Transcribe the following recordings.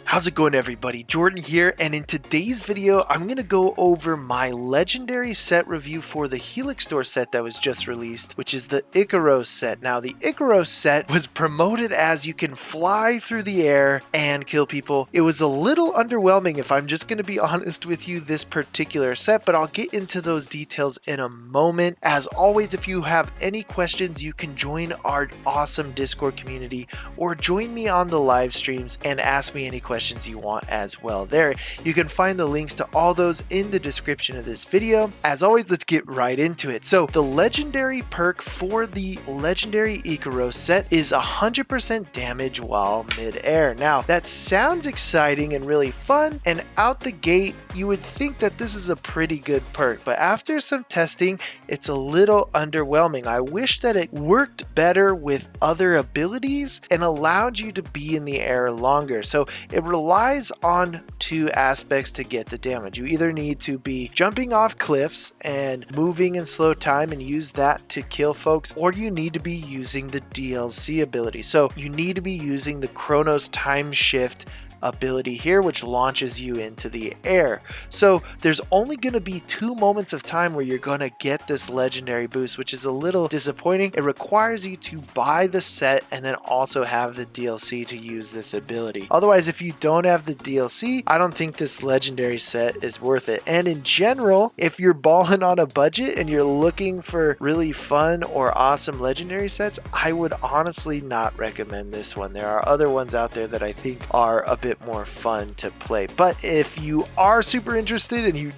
How's it going, everybody? Jordan here, and in today's video I'm going to go over my legendary set review for the Helix Store set that was just released, which is the Ikaros set. Now, the Ikaros set was promoted as you can fly through the air and kill people. It was a little underwhelming, if I'm just going to be honest with you, this particular set, but I'll get into those details in a moment. As always, if you have any questions, you can join our awesome Discord community or join me on the live streams and ask me any questions you want as well there. You can find the links to all those in the description of this video. As always, let's get right into it. So the legendary perk for the legendary Ikaros set is 100% damage while mid-air. Now that sounds exciting and really fun, and out the gate you would think that this is a pretty good perk, but after some testing it's a little underwhelming. I wish that it worked better with other abilities and allowed you to be in the air longer. So it relies on two aspects to get the damage. You either need to be jumping off cliffs and moving in slow time and use that to kill folks, or you need to be using the DLC ability. So you need to be using the Chronos time shift ability here, which launches you into the air. So there's only going to be 2 moments of time where you're going to get this legendary boost, which is a little disappointing. It requires you to buy the set and then also have the DLC to use this ability. Otherwise, if you don't have the DLC, I don't think this legendary set is worth it. And in general, if you're balling on a budget and you're looking for really fun or awesome legendary sets, I would honestly not recommend this one. There are other ones out there that I think are a bit more fun to play. But if you are super interested and you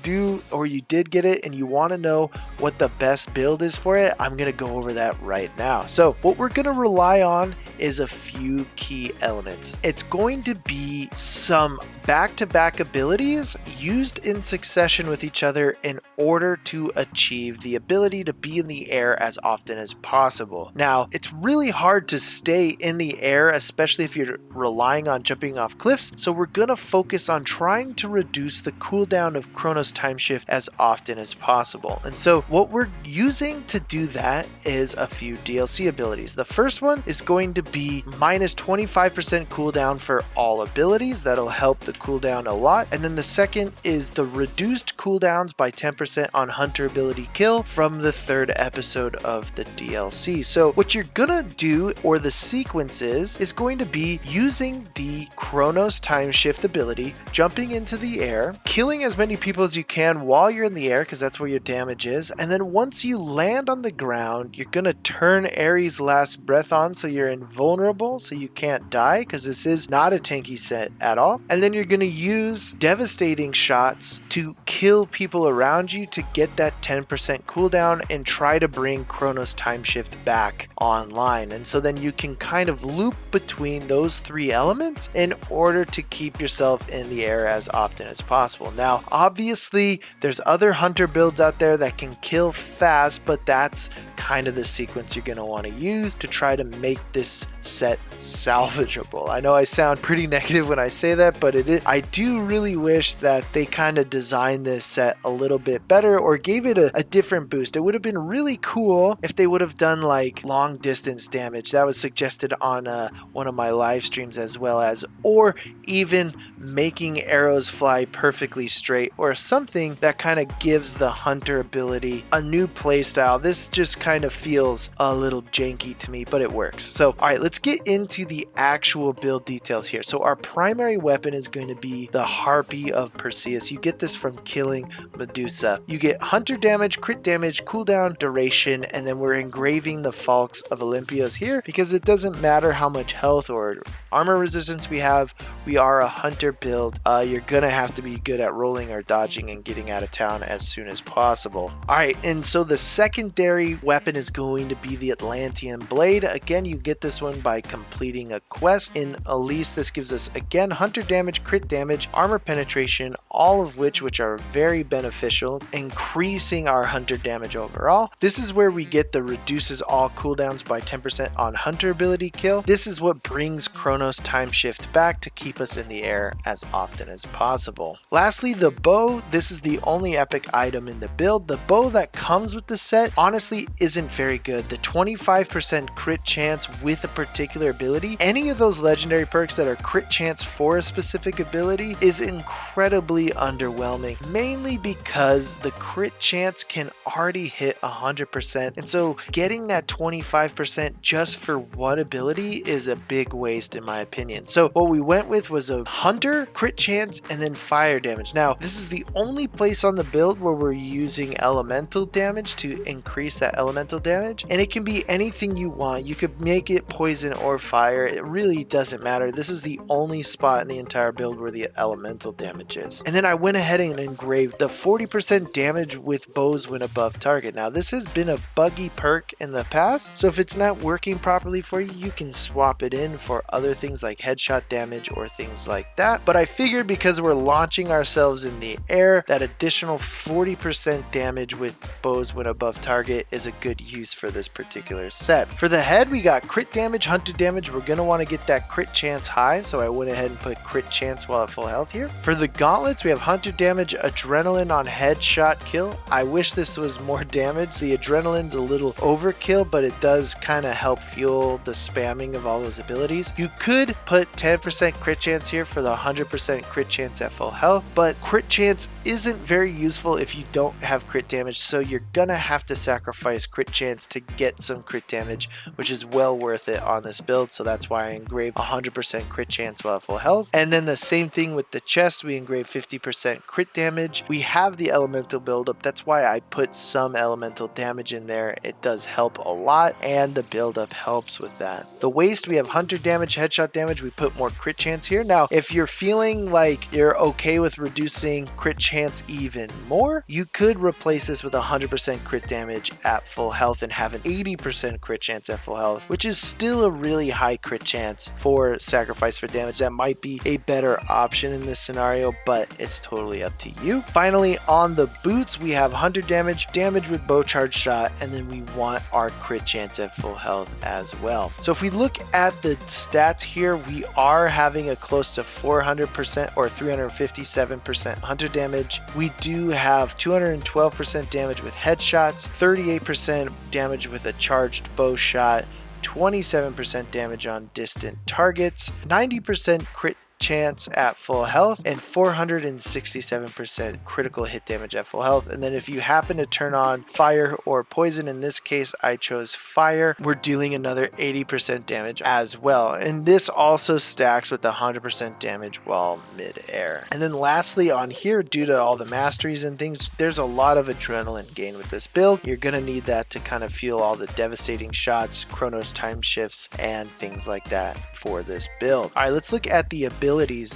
did get it and you want to know what the best build is for it, I'm going to go over that right now. So what we're going to rely on is a few key elements. It's going to be some back-to-back abilities used in succession with each other in order to achieve the ability to be in the air as often as possible. Now, it's really hard to stay in the air, especially if you're relying on jumping off cliffs. So we're going to focus on trying to reduce the cooldown of Chronos time shift as often as possible. And so what we're using to do that is a few DLC abilities. The first one is going to be minus 25% cooldown for all abilities. That'll help the cooldown a lot. And then the second is the reduced cooldowns by 10% on hunter ability kill from the 3rd episode of the DLC. So what you're gonna do, or the sequence is going to be using the Chronos time shift ability, jumping into the air, killing as many people as you can while you're in the air, because that's where your damage is. And then once you land on the ground, you're gonna turn Ares' last breath on, so you're invulnerable, so you can't die, because this is not a tanky set at all. And then you're gonna use devastating shots to kill people around you to get that 10% cooldown and try to bring Chronos time shift back online. And so then you can kind of loop between those 3 elements in order to keep yourself in the air as often as possible. Now, obviously, there's other hunter builds out there that can kill fast, but that's kind of the sequence you're going to want to use to try to make this set salvageable. I know I sound pretty negative when I say that, but I do really wish that they kind of designed this set a little bit better or gave it a different boost. It would have been really cool if they would have done like long distance damage. That was suggested on one of my live streams, as well as, or even making arrows fly perfectly straight, or something that kind of gives the hunter ability a new playstyle. This just kind of feels a little janky to me, but it works. So all right, let's get into the actual build details here. So our primary weapon is going to be the Harpy of Perseus. You get this from killing Medusa. You get hunter damage, crit damage, cooldown, duration, and then we're engraving the Falx of Olympios here because it doesn't matter how much health or armor resistance we have. We are a hunter build. You're gonna have to be good at rolling or dodging and getting out of town as soon as possible. All right, and so the secondary weapon is going to be the Atlantean Blade. Again, you get this one by completing a quest. In Elise, this gives us, again, hunter damage, crit damage, armor penetration, all of which are very beneficial, increasing our hunter damage overall. This is where we get the reduces all cooldowns by 10% on hunter ability kill. This is what brings Chronos Chronos time shift back to keep us in the air as often as possible. Lastly, the bow. This is the only epic item in the build. The bow that comes with the set honestly isn't very good. The 25% crit chance with a particular ability, any of those legendary perks that are crit chance for a specific ability, is incredibly underwhelming, mainly because the crit chance can already hit 100%, and so getting that 25% just for one ability is a big waste in my opinion. So what we went with was a hunter, crit chance, and then fire damage. Now this is the only place on the build where we're using elemental damage to increase that elemental damage, and it can be anything you want. You could make it poison or fire, it really doesn't matter. This is the only spot in the entire build where the elemental damage is. And then I went ahead and engraved the 40% damage with bows when above target. Now this has been a buggy perk in the past, so if it's not working properly for you, you can swap it in for other things like headshot damage or things like that. But I figured because we're launching ourselves in the air, that additional 40% damage with bows when above target is a good use for this particular set. For the head, we got crit damage, hunter damage. We're going to want to get that crit chance high, so I went ahead and put crit chance while at full health here. For the gauntlets, we have hunter damage, adrenaline on headshot kill. I wish this was more damage. The adrenaline's a little overkill, but it does kind of help fuel the spamming of all those abilities. You could put 10% crit chance here for the 100% crit chance at full health, but crit chance isn't very useful if you don't have crit damage, so you're gonna have to sacrifice crit chance to get some crit damage, which is well worth it on this build. So that's why I engraved 100% crit chance while at full health. And then the same thing with the chest, we engraved 50% crit damage. We have the elemental buildup, that's why I put some elemental damage in there. It does help a lot, and the buildup helps with that. The waist, we have hunter damage, headshot damage. We put more crit chance here. Now if you're feeling like you're okay with reducing crit chance even more, you could replace this with 100% crit damage at full health and have an 80% crit chance at full health, which is still a really high crit chance for sacrifice for damage. That might be a better option in this scenario, but it's totally up to you. Finally, on the boots, we have hunter damage, damage with bow charge shot, and then we want our crit chance at full health as well. So if we look at the stats here, we are having a close to 400% or 357% hunter damage. We do have 212% damage with headshots, 38% damage with a charged bow shot, 27% damage on distant targets, 90% crit chance at full health, and 467% critical hit damage at full health. And then if you happen to turn on fire or poison, in this case I chose fire, we're dealing another 80% damage as well, and this also stacks with the 100% damage while mid-air. And then lastly on here, due to all the masteries and things, there's a lot of adrenaline gain with this build. You're gonna need that to kind of fuel all the devastating shots, Chronos time shifts, and things like that for this build. All right, let's look at the abilities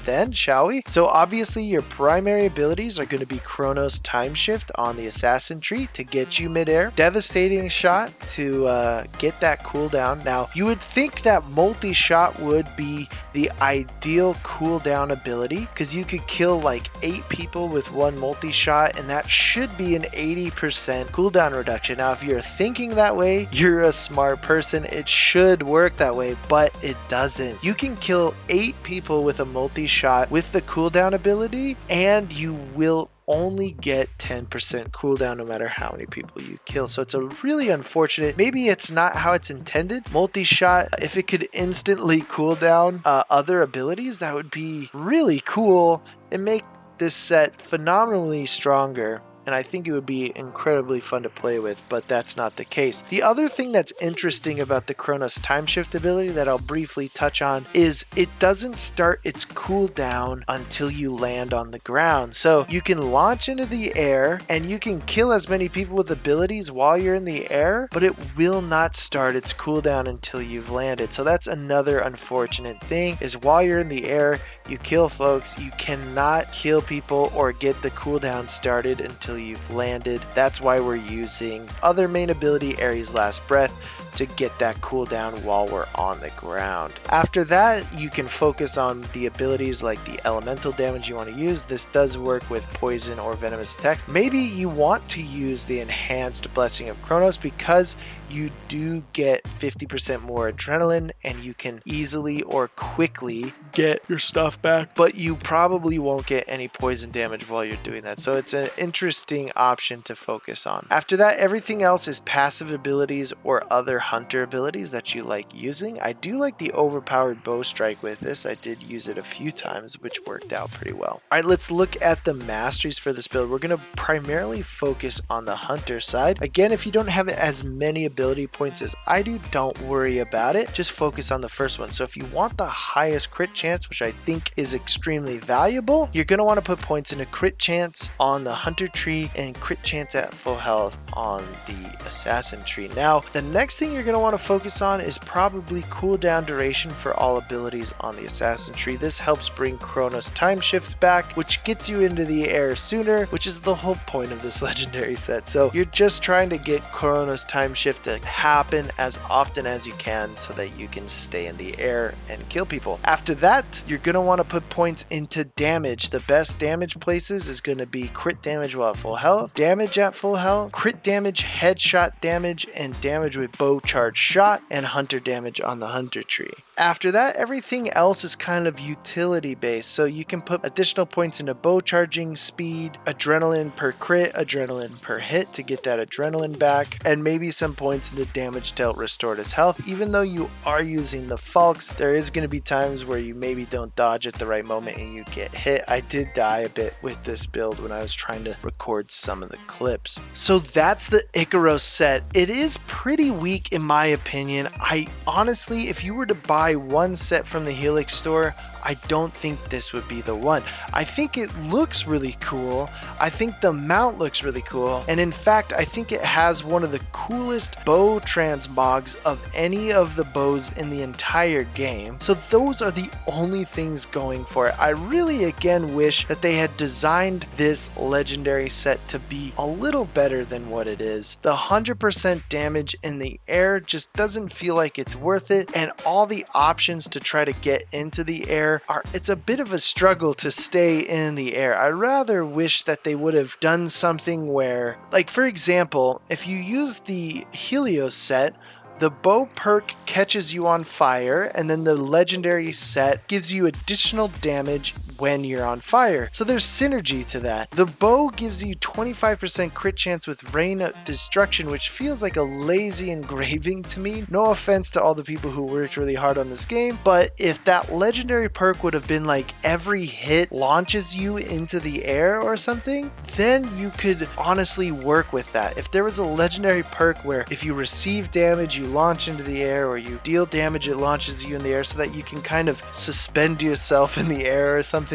then, shall we? So obviously your primary abilities are going to be Chronos time shift on the assassin tree to get you midair, devastating shot to get that cooldown. Now you would think that multi-shot would be the ideal cooldown ability, because you could kill like 8 people with one multi-shot, and that should be an 80% cooldown reduction. Now if you're thinking that way, you're a smart person. It should work that way, but it doesn't. You can kill 8 people with a multi-shot with the cooldown ability, and you will only get 10% cooldown no matter how many people you kill. So it's a really unfortunate, maybe it's not how it's intended. Multi-shot, if it could instantly cool down other abilities, that would be really cool and make this set phenomenally stronger. And I think it would be incredibly fun to play with, but that's not the case. The other thing that's interesting about the Chronos time shift ability that I'll briefly touch on is it doesn't start its cooldown until you land on the ground. So you can launch into the air and you can kill as many people with abilities while you're in the air, but it will not start its cooldown until you've landed. So that's another unfortunate thing, is while you're in the air, you kill folks, you cannot kill people or get the cooldown started until you've landed. That's why we're using other main ability, Ares' Last Breath, to get that cooldown while we're on the ground. After that, you can focus on the abilities like the elemental damage you want to use. This does work with poison or venomous attacks. Maybe you want to use the enhanced Blessing of Kronos because you do get 50% more adrenaline and you can easily or quickly get your stuff back, but you probably won't get any poison damage while you're doing that. So it's an interesting option to focus on. After that, everything else is passive abilities or other hunter abilities that you like using. I do like the overpowered bow strike with this. I did use it a few times, which worked out pretty well. All right, let's look at the masteries for this build. We're going to primarily focus on the hunter side. Again, if you don't have as many ability points as I do, don't worry about it. Just focus on the first one. So if you want the highest crit chance, which I think is extremely valuable, you're going to want to put points into crit chance on the hunter tree and crit chance at full health on the assassin tree. Now, the next thing you're going to want to focus on is probably cooldown duration for all abilities on the assassin tree. This helps bring Kronos time shift back, which gets you into the air sooner, which is the whole point of this legendary set. So you're just trying to get Kronos time shift to happen as often as you can so that you can stay in the air and kill people. After that, you're going to want to put points into damage. The best damage places is going to be crit damage while at full health, damage at full health, crit damage, headshot damage, and damage with bow charge shot, and hunter damage on the hunter tree. After that, everything else is kind of utility based. So you can put additional points into bow charging, speed, adrenaline per crit, adrenaline per hit to get that adrenaline back, and maybe some points into damage dealt restored as health. Even though you are using the Falks, there is going to be times where you maybe don't dodge at the right moment and you get hit. I did die a bit with this build when I was trying to record some of the clips. So that's the Ikaros set. It is pretty weak in my opinion. I honestly, if you were to buy one set from the Helix store, I don't think this would be the one. I think it looks really cool. I think the mount looks really cool. And in fact, I think it has one of the coolest bow transmogs of any of the bows in the entire game. So those are the only things going for it. I really again wish that they had designed this legendary set to be a little better than what it is. The 100% damage in the air just doesn't feel like it's worth it. And all the options to try to get into the air it's a bit of a struggle to stay in the air. I rather wish that they would have done something where, like for example, if you use the Helios set, the bow perk catches you on fire, and then the legendary set gives you additional damage when you're on fire. So there's synergy to that. The bow gives you 25% crit chance with rain of destruction, which feels like a lazy engraving to me. No offense to all the people who worked really hard on this game, but if that legendary perk would have been like every hit launches you into the air or something, then you could honestly work with that. If there was a legendary perk where if you receive damage, you launch into the air, or you deal damage, it launches you in the air, so that you can kind of suspend yourself in the air or something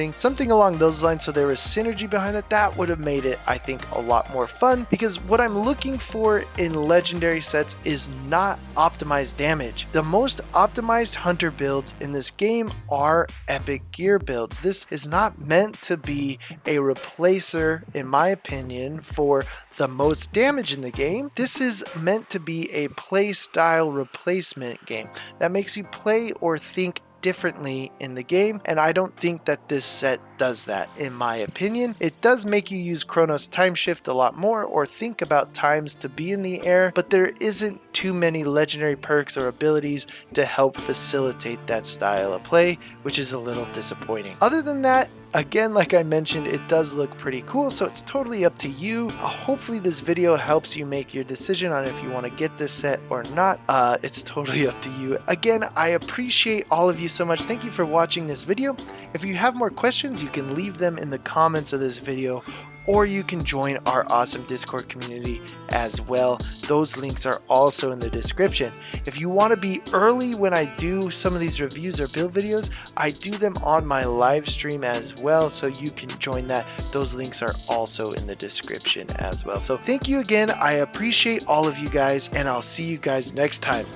along those lines, so there was synergy behind it, that would have made it, I think, a lot more fun. Because what I'm looking for in legendary sets is not optimized damage. The most optimized hunter builds in this game are epic gear builds. This is not meant to be a replacer, in my opinion, for the most damage in the game. This is meant to be a play style replacement game that makes you play or think differently in the game, and I don't think that this set does that. In my opinion, it does make you use Kronos time shift a lot more or think about times to be in the air, but there isn't too many legendary perks or abilities to help facilitate that style of play, which is a little disappointing. Other than that, again, like I mentioned, it does look pretty cool, so it's totally up to you. Hopefully this video helps you make your decision on if you want to get this set or not. It's totally up to you. Again, I appreciate all of you so much. Thank you for watching this video. If you have more questions, you can leave them in the comments of this video, or you can join our awesome Discord community as well. Those links are also in the description. If you want to be early when I do some of these reviews or build videos, I do them on my live stream as well, so you can join that. Those links are also in the description as well. So thank you again. I appreciate all of you guys, and I'll see you guys next time.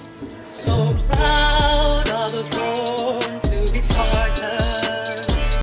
So proud.